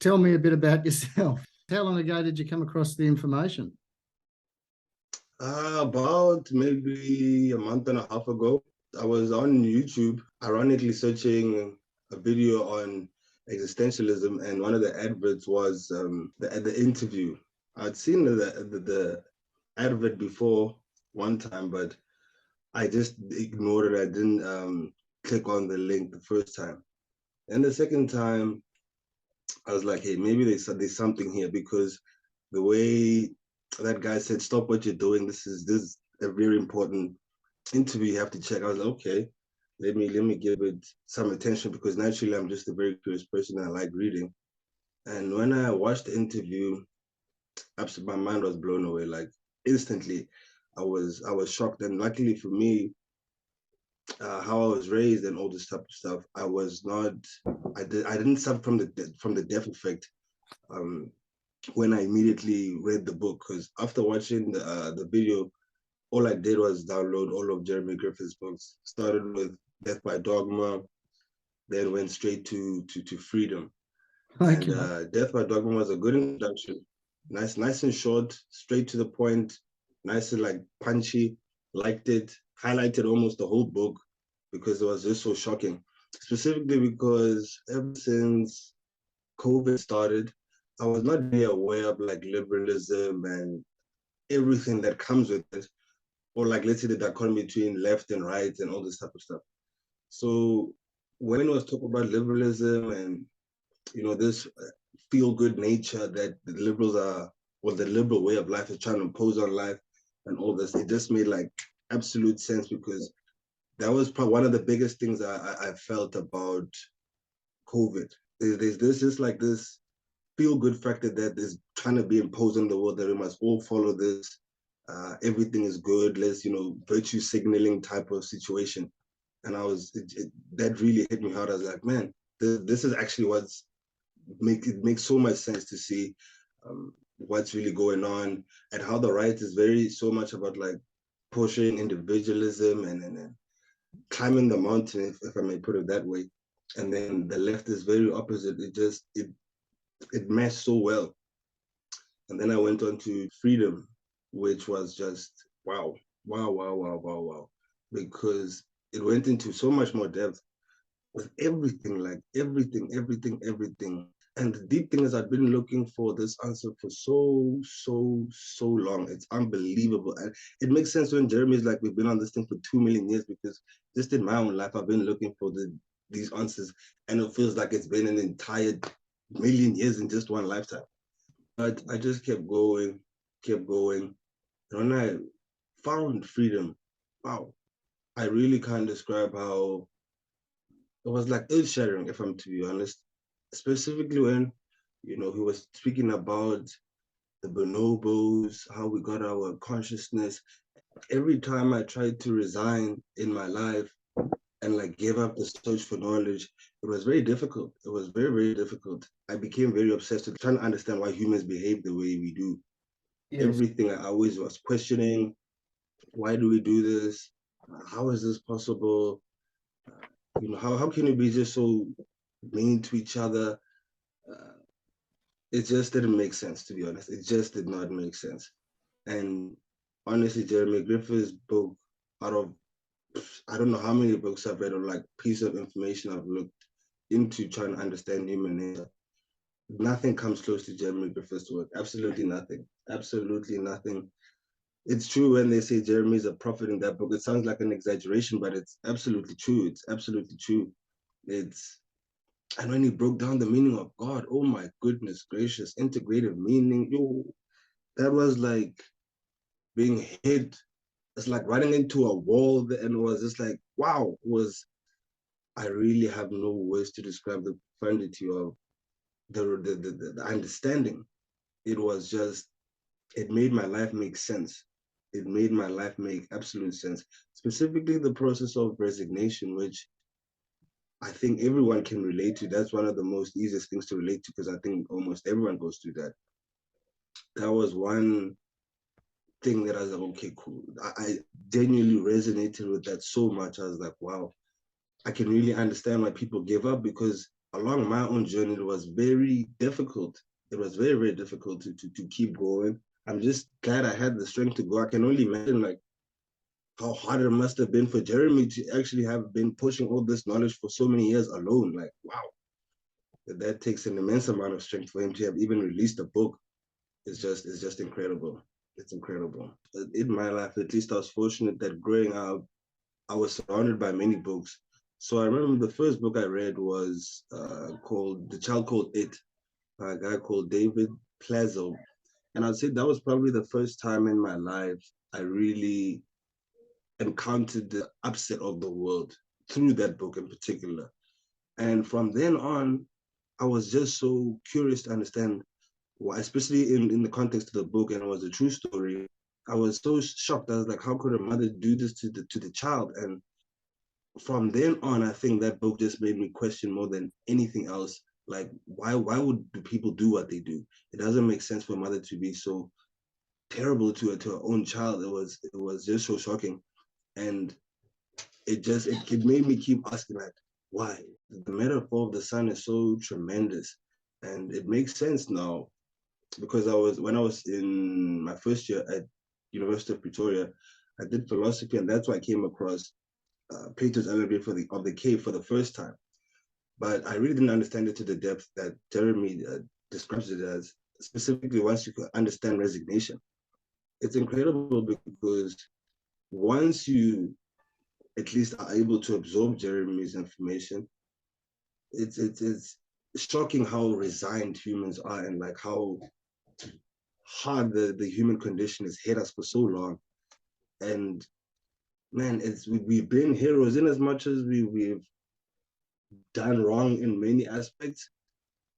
Tell me a bit about yourself. How long ago did you come across the information? About maybe a month and a half ago. I was on YouTube, ironically searching a video on existentialism, and one of the adverts was the interview. I'd seen the advert before one time, but I just ignored it. I didn't click on the link the first time. And the second time, I was like, hey, maybe there's something here, because the way that guy said, stop what you're doing. This is a very important interview you have to check. I was like, okay, let me give it some attention, because naturally I'm just a very curious person and I like reading. And when I watched the interview, absolutely my mind was blown away. Like instantly, I was shocked. And luckily for me, how I was raised and all this type of stuff, I didn't suffer from the death effect. When I immediately read the book, because after watching the video, all I did was download all of Jeremy Griffith's books. Started with Death by Dogma, then went straight to Freedom. Okay. And Death by Dogma was a good introduction. Nice and short, straight to the point, nice and like punchy. Liked it, highlighted almost the whole book because it was just so shocking. Specifically because ever since COVID started, I was not really aware of like liberalism and everything that comes with it, or like let's say the dichotomy between left and right and all this type of stuff. So when it was talking about liberalism and this feel-good nature that the liberals are, or the liberal way of life is trying to impose on life and all this, it just made like absolute sense, because that was probably one of the biggest things I felt about COVID. There's this feel-good factor that is trying to be imposed on the world, that we must all follow this. Everything is good. Let's, virtue signaling type of situation. And that really hit me hard. I was like, man, this is actually it makes so much sense to see what's really going on, and how the right is so much about like pushing individualism and climbing the mountain, if I may put it that way. And then the left is very opposite. It meshed so well. And then I went on to Freedom, which was just wow, because it went into so much more depth with everything, like everything. And the deep thing is, I've been looking for this answer for so long. It's unbelievable. And it makes sense when Jeremy's like, we've been on this thing for 2 million years, because just in my own life, I've been looking for these answers, and it feels like it's been an entire million years in just one lifetime. But I just kept going. And when I found Freedom, wow, I really can't describe how it was like earth-shattering, if I'm to be honest. Specifically when, he was speaking about the bonobos, how we got our consciousness. Every time I tried to resign in my life and like give up the search for knowledge, it was very difficult. It was very, very difficult. I became very obsessed with trying to understand why humans behave the way we do. Yes. Everything I always was questioning. Why do we do this? How is this possible? How can we be just so mean to each other? It just didn't make sense, to be honest. It just did not make sense. And honestly, Jeremy Griffith's book, out of I don't know how many books I've read, or like piece of information I've looked into trying to understand human nature, nothing comes close to Jeremy Griffith's work. Absolutely nothing. Absolutely nothing. It's true when they say Jeremy's a prophet in that book. It sounds like an exaggeration, but it's absolutely true. It's absolutely true. And when he broke down the meaning of God, oh my goodness gracious, integrative meaning, that was like being hit. It's like running into a wall, and it was just like, wow, I really have no words to describe the profundity of the understanding. It was just, it made my life make sense. It made my life make absolute sense. Specifically the process of resignation, which I think everyone can relate to. That's one of the most easiest things to relate to, because I think almost everyone goes through that. That was one thing that I was like, okay, cool. I genuinely resonated with that so much. I was like, wow, I can really understand why people give up, because along my own journey, it was very difficult. It was very, very difficult to keep going. I'm just glad I had the strength to go. I can only imagine like how hard it must have been for Jeremy to actually have been pushing all this knowledge for so many years alone. Like, wow, that takes an immense amount of strength for him to have even released a book. It's just incredible. It's incredible. In my life, at least, I was fortunate that growing up, I was surrounded by many books. So I remember the first book I read was called The Child Called It, by a guy called David Plazo. And I'd say that was probably the first time in my life I really encountered the upset of the world through that book in particular. And from then on, I was just so curious to understand why, especially in the context of the book, and it was a true story. I was so shocked. I was like, how could a mother do this to the child? And from then on, I think that book just made me question more than anything else. Like, why would the people do what they do? It doesn't make sense for a mother to be so terrible to her own child. It was just so shocking. And it made me keep asking, like, why? The metaphor of the son is so tremendous. And it makes sense now, because when I was in my first year at University of Pretoria, I did philosophy, and that's why I came across Plato's allegory of the cave for the first time. But I really didn't understand it to the depth that Jeremy describes it as, specifically once you could understand resignation. It's incredible because once you at least are able to absorb Jeremy's information, it's shocking how resigned humans are, and like how hard the human condition has hit us for so long. And man, we've been heroes in as much as we've done wrong in many aspects.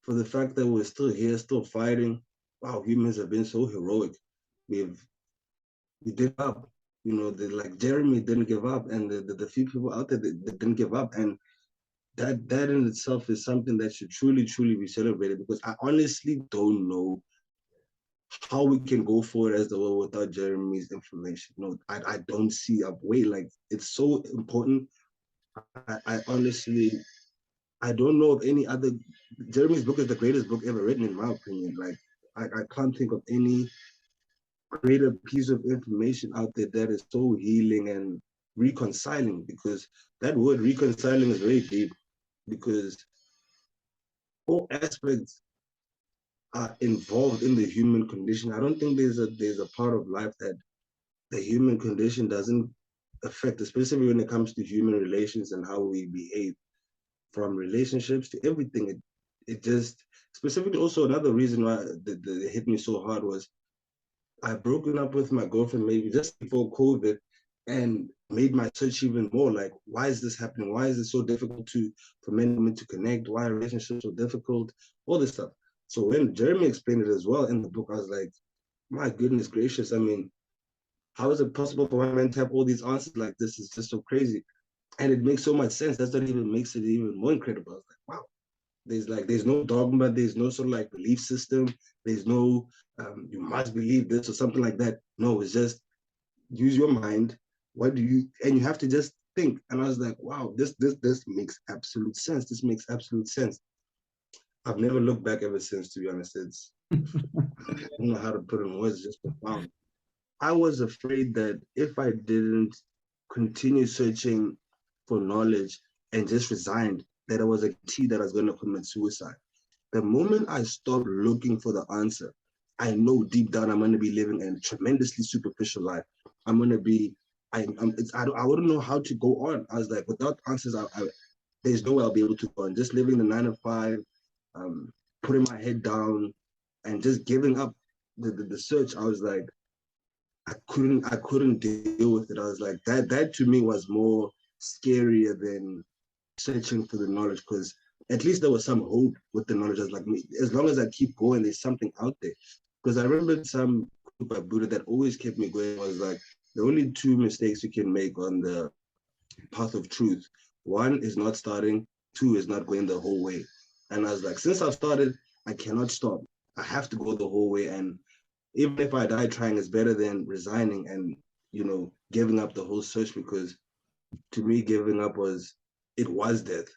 For the fact that we're still here, still fighting, wow, humans have been so heroic. We did up, like Jeremy didn't give up, and the few people out there that didn't give up, and that in itself is something that should truly, truly be celebrated, because I honestly don't know how we can go forward as the world without Jeremy's information. No, I don't see a way. Like, it's so important. I honestly, I don't know of any other. Jeremy's book is the greatest book ever written, in my opinion. Like, I can't think of any greater piece of information out there that is so healing and reconciling, because that word reconciling is very deep, because all aspects are involved in the human condition. I don't think there's a part of life that the human condition doesn't affect, especially when it comes to human relations and how we behave, from relationships to everything. It just, specifically, also another reason why it hit me so hard was I'd broken up with my girlfriend maybe just before COVID, and made my search even more like, why is this happening? Why is it so difficult for men and women to connect? Why are relationships so difficult? All this stuff. So when Jeremy explained it as well in the book, I was like, my goodness gracious. I mean, how is it possible for one man to have all these answers like this? It's just so crazy. And it makes so much sense. That's what even makes it even more incredible. I was like, wow, there's no dogma, there's no sort of like belief system, there's no you must believe this or something like that. No, it's just use your mind. And you have to just think. And I was like, wow, this makes absolute sense. This makes absolute sense. I've never looked back ever since, to be honest. I don't know how to put it in words, just profound. I was afraid that if I didn't continue searching for knowledge and just resigned, that I was a T that I was going to commit suicide. The moment I stopped looking for the answer, I know deep down I'm going to be living a tremendously superficial life. I'm going to be, I wouldn't know how to go on. I was like, without answers, there's no way I'll be able to go on. Just living the 9 to 5, putting my head down and just giving up the search. I was like, I couldn't deal with it. I was like, that to me was more scarier than searching for the knowledge, because at least there was some hope with the knowledge. I was like, as long as I keep going, there's something out there. Because I remember some quote by Buddha that always kept me going, was like, the only 2 mistakes you can make on the path of truth. 1 is not starting, 2 is not going the whole way. And I was like, since I've started, I cannot stop. I have to go the whole way. And even if I die trying, is better than resigning and, giving up the whole search, because to me, giving up was death.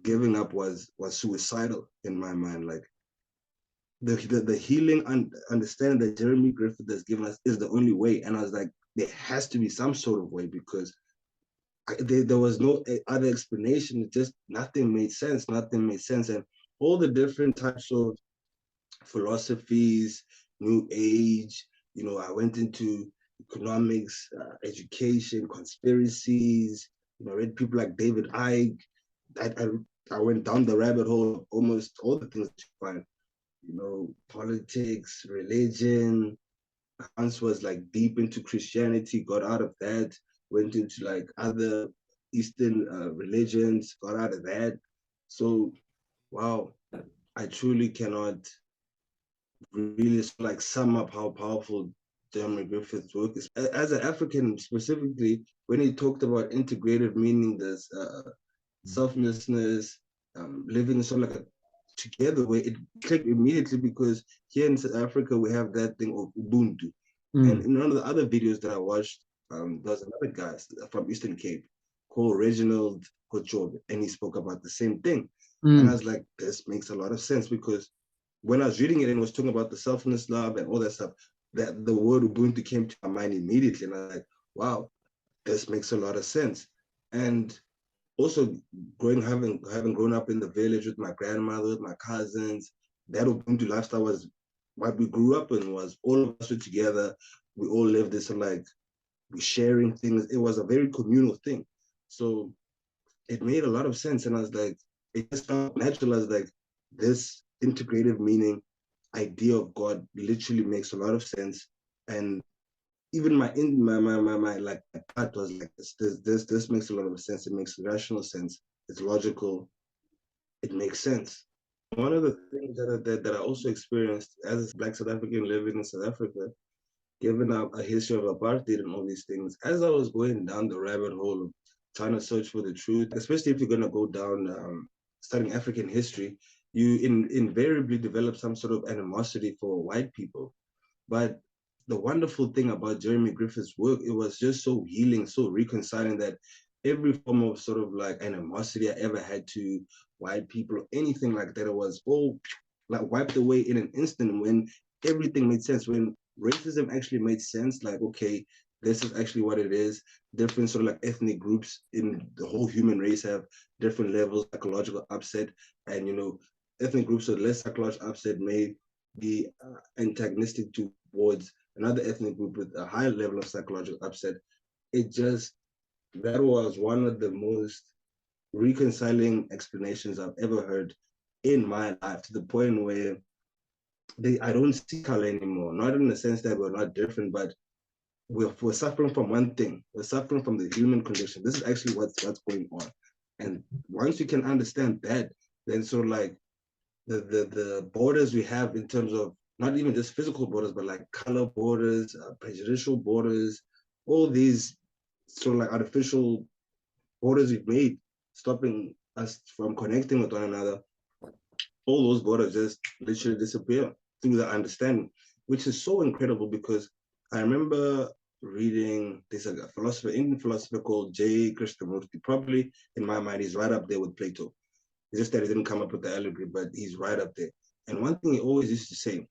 giving up was suicidal in my mind. Like the healing and understanding that Jeremy Griffith has given us is the only way. And I was like, there has to be some sort of way, because there was no other explanation. It just, nothing made sense. Nothing made sense. And all the different types of philosophies, New Age, you know, I went into economics, education, conspiracies, you know, I read people like David Icke. I went down the rabbit hole of almost all the things that you find, you know, politics, religion. I once was like deep into Christianity, got out of that, went into like other Eastern religions, got out of that. So, wow, I truly cannot really like sum up how powerful Jeremy Griffith's work is. As an African specifically, when he talked about integrative meaning, there's selflessness, living sort of like a together way, it clicked immediately, because here in South Africa we have that thing of Ubuntu. And in one of the other videos that I watched, there's another guy from Eastern Cape called 𝐅𝐨𝐿𝐴, and he spoke about the same thing. And I was like, this makes a lot of sense, because when I was reading it and it was talking about the selfless love and all that stuff, that the word Ubuntu came to my mind immediately. And I was like, wow, this makes a lot of sense. And also having grown up in the village with my grandmother, with my cousins, that Ubuntu lifestyle was what we grew up in. Was all of us were together. We all lived this like we sharing things. It was a very communal thing. So it made a lot of sense. And I was like, it just felt natural. I was like, this integrative meaning idea of God literally makes a lot of sense. And even my like my part was like, this makes a lot of sense. It makes rational sense. It's logical. It makes sense. One of the things that I also experienced as a Black South African living in South Africa, given up a history of apartheid and all these things, as I was going down the rabbit hole of trying to search for the truth, especially if you're going to go down studying African history, you invariably develop some sort of animosity for white people. But the wonderful thing about Jeremy Griffith's work, it was just so healing, so reconciling, that every form of sort of like animosity I ever had to white people or anything like that, it was all like wiped away in an instant, when everything made sense, when racism actually made sense. Like, okay, this is actually what it is. Different sort of like ethnic groups in the whole human race have different levels of psychological upset, and you know, ethnic groups with less psychological upset may be antagonistic towards another ethnic group with a higher level of psychological upset. It just, that was one of the most reconciling explanations I've ever heard in my life, to the point where I don't see color anymore. Not in the sense that we're not different, but we're suffering from one thing. We're suffering from the human condition. This is actually what's going on. And once you can understand that, then sort of like the borders we have in terms of not even just physical borders, but like color borders, prejudicial borders, all these sort of like artificial borders we've made, stopping us from connecting with one another, all those borders just literally disappear through the understanding, which is so incredible. Because I remember reading this philosopher, Indian philosopher called J. Krishnamurti. Probably in my mind, he's right up there with Plato. It's just that he didn't come up with the allegory, but he's right up there. And one thing he always used to say,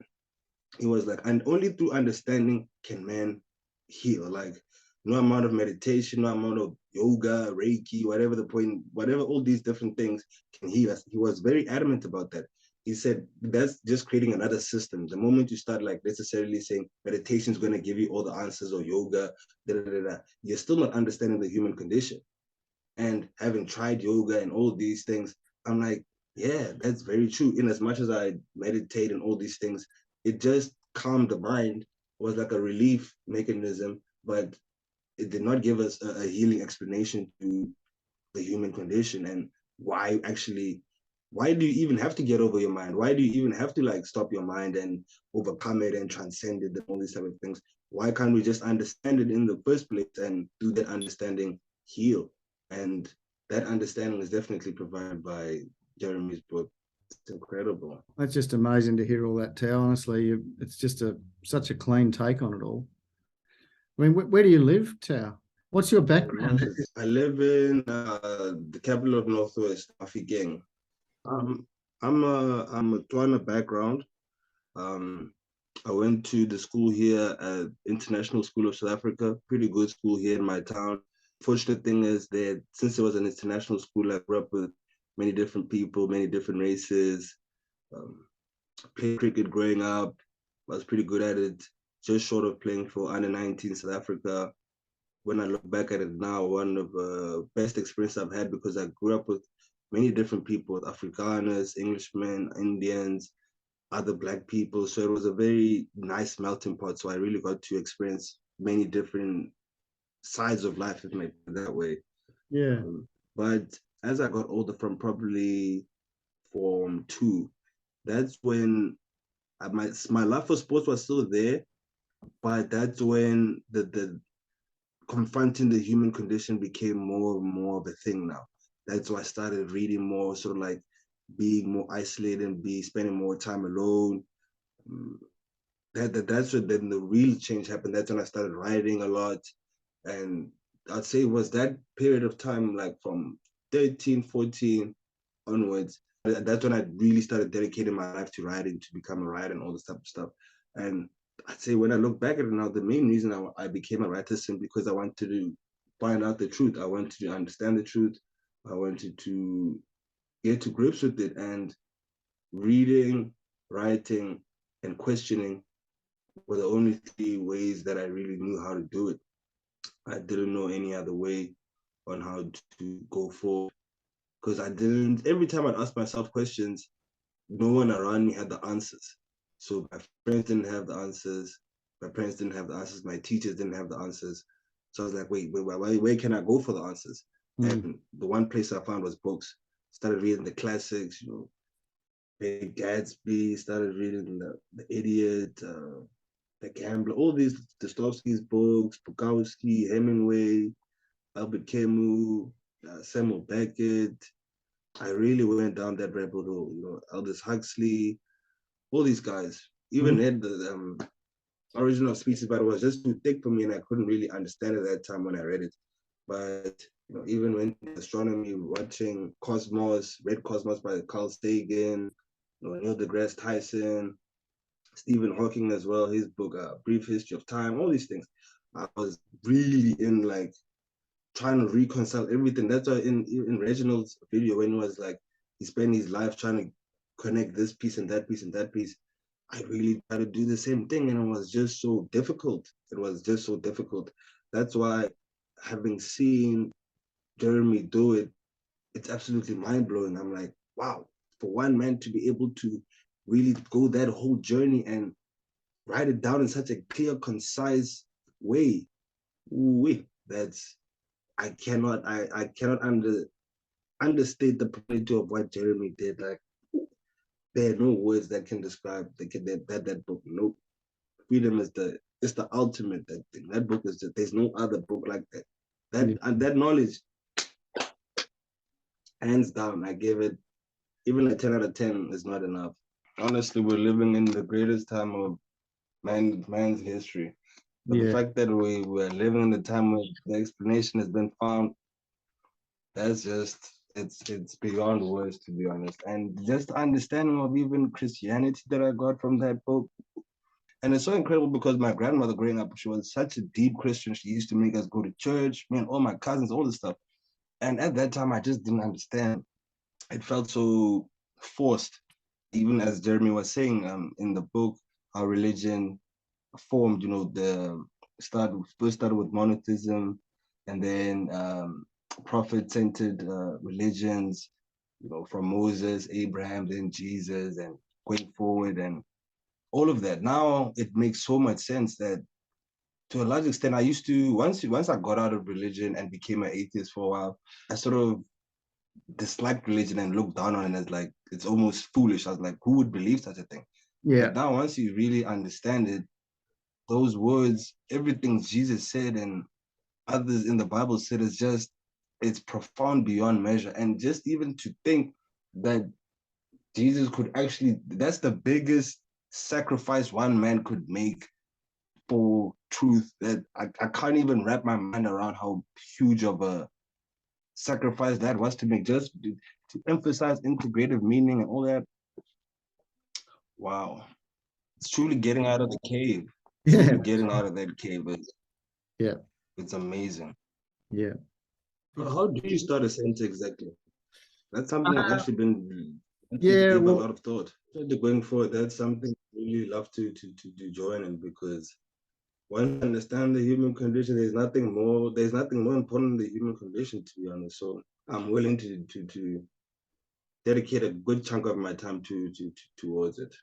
he was like, and only through understanding can man heal. Like, no amount of meditation, no amount of yoga, Reiki, whatever the point, whatever all these different things can heal us. He was very adamant about that. He said, that's just creating another system. The moment you start like necessarily saying meditation is going to give you all the answers, or yoga, you're still not understanding the human condition. And having tried yoga and all these things, I'm like, yeah, that's very true. In as much as I meditate and all these things, it just calmed the mind, was like a relief mechanism, but it did not give us a healing explanation to the human condition. And why do you even have to get over your mind? Why do you even have to like stop your mind and overcome it and transcend it and all these type of things? Why can't we just understand it in the first place, and through that understanding heal? And that understanding is definitely provided by Jeremy's book. It's incredible. That's just amazing to hear all that, Tao. Honestly, it's just such a clean take on it all. I mean, where do you live, Tao? What's your background? I live in the capital of Northwest, Mahikeng. I'm a Tswana background. Um, I went to the school here at International School of South Africa, pretty good school here in my town. Fortunate thing is that since it was an international school, I grew up with many different people, many different races. Um, Played cricket growing up, was pretty good at it, just short of playing for under 19 South Africa. When I look back at it now, one of the best experiences I've had because I grew up with many different people, Afrikaners, Englishmen, Indians, other Black people. So it was a very nice melting pot. So I really got to experience many different sides of life, if I may put it that way. Yeah. But as I got older, from probably Form 2, that's when my love for sports was still there, but that's when the confronting the human condition became more and more of a thing now. That's why I started reading more, sort of like being more isolated and spending more time alone. That's when then the real change happened. That's when I started writing a lot. And I'd say it was that period of time, like from 13, 14 onwards, that's when I really started dedicating my life to writing, to become a writer and all this type of stuff. And I'd say when I look back at it now, the main reason I became a writer is simply because I wanted to find out the truth. I wanted to understand the truth. I wanted to get to grips with it. And reading, writing, and questioning were the only three ways that I really knew how to do it. I didn't know any other way on how to go forward because every time I'd ask myself questions, no one around me had the answers. So my friends didn't have the answers. My parents didn't have the answers. My teachers didn't have the answers. So I was like, where can I go for the answers? And the one place I found was books. Started reading the classics, Big Gatsby, started reading the Idiot, the Gambler, all these Dostoevsky's books, Bukowski, Hemingway, Albert Camus, Samuel Beckett. I really went down that rabbit hole, Aldous Huxley, all these guys. Even had the original species, but it was just too thick for me and I couldn't really understand it at that time when I read it. But even when astronomy, watching Cosmos, read Cosmos by Carl Sagan, Neil deGrasse Tyson, Stephen Hawking as well, his book, Brief History of Time, all these things. I was really in like trying to reconcile everything. That's why in Reginald's video, when he was like, he spent his life trying to connect this piece and that piece and that piece, I really tried to do the same thing. And it was just so difficult. It was just so difficult. That's why having seen Jeremy do it, it's absolutely mind-blowing. I'm like, wow, for one man to be able to really go that whole journey and write it down in such a clear, concise way, that's I cannot understate the quality of what Jeremy did. Like there are no words that can describe that book. Nope. Freedom is the ultimate that thing. That book is just there's no other book like that. That knowledge, hands down, I give it even a 10 out of 10 is not enough. Honestly, we're living in the greatest time of man's history. But the fact that we're living in the time where the explanation has been found, that's just it's beyond words, to be honest. And just understanding of even Christianity that I got from that book. And it's so incredible because my grandmother growing up, she was such a deep Christian. She used to make us go to church, me and all my cousins, all this stuff. And at that time, I just didn't understand. It felt so forced, even as Jeremy was saying in the book, how religion formed, the first started with monotheism and then prophet-centered religions, from Moses, Abraham, then Jesus, and going forward and all of that. Now it makes so much sense that to a large extent, I used to, once I got out of religion and became an atheist for a while, I sort of disliked religion and looked down on it as like, it's almost foolish. I was like, who would believe such a thing? Yeah. But now once you really understand it, those words, everything Jesus said and others in the Bible said is just, it's profound beyond measure. And just even to think that Jesus could actually, that's the biggest sacrifice one man could make for truth that I can't even wrap my mind around how huge of a sacrifice that was to make, just to emphasize integrative meaning and all that. Wow. It's truly getting out of the cave. Yeah. Truly getting out of that cave. Yeah. It's amazing. Yeah. How do you start a center exactly? That's something I've actually been yeah, give well, a lot of thought. Going forward, that's something I really love to join in, because once you understand the human condition, there's nothing more important than the human condition, to be honest. So I'm willing to dedicate a good chunk of my time towards it.